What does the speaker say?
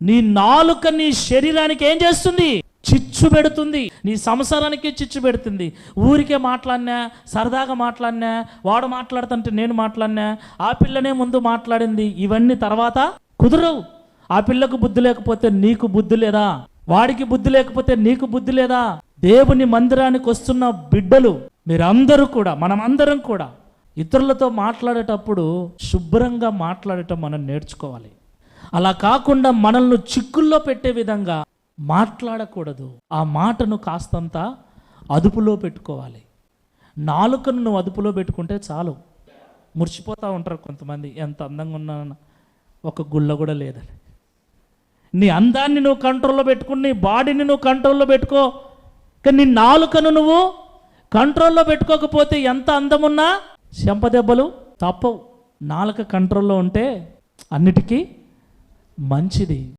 నీ నాలుక నీ శరీరానికి ఏం చేస్తుంది? చిచ్చు పెడుతుంది. నీ సంసారానికి చిచ్చు పెడుతుంది. ఊరికే మాట్లాడినా, సరదాగా మాట్లాడినా, వాడు మాట్లాడుతుంటే నేను మాట్లాడినా, ఆ పిల్లనే ముందు మాట్లాడింది, ఇవన్నీ తర్వాత కుదరవు. ఆ పిల్లకు బుద్ధి లేకపోతే నీకు బుద్ధి లేదా? వాడికి బుద్ధి లేకపోతే నీకు బుద్ధి లేదా? దేవుని మందిరానికి వస్తున్న బిడ్డలు మీరందరూ కూడా, మనమందరం కూడా ఇతరులతో మాట్లాడేటప్పుడు శుభ్రంగా మాట్లాడటం మనం నేర్చుకోవాలి. అలా కాకుండా మనల్ని చిక్కుల్లో పెట్టే విధంగా మాట్లాడకూడదు. ఆ మాటను కాస్తంత అదుపులో పెట్టుకోవాలి. నాలుకను నువ్వు అదుపులో పెట్టుకుంటే చాలు. మురిసిపోతూ ఉంటారు కొంతమంది, ఎంత అందంగా ఉన్నానన్న ఒక గుళ్ళ కూడా లేదని. నీ అందాన్ని నువ్వు కంట్రోల్లో పెట్టుకుని, నీ బాడీని నువ్వు కంట్రోల్లో పెట్టుకో. కానీ నీ నాలుకను నువ్వు కంట్రోల్లో పెట్టుకోకపోతే ఎంత అందమున్నా చెంపదెబ్బలు తప్పవు. నాలుక కంట్రోల్లో ఉంటే అన్నిటికీ మంచిది.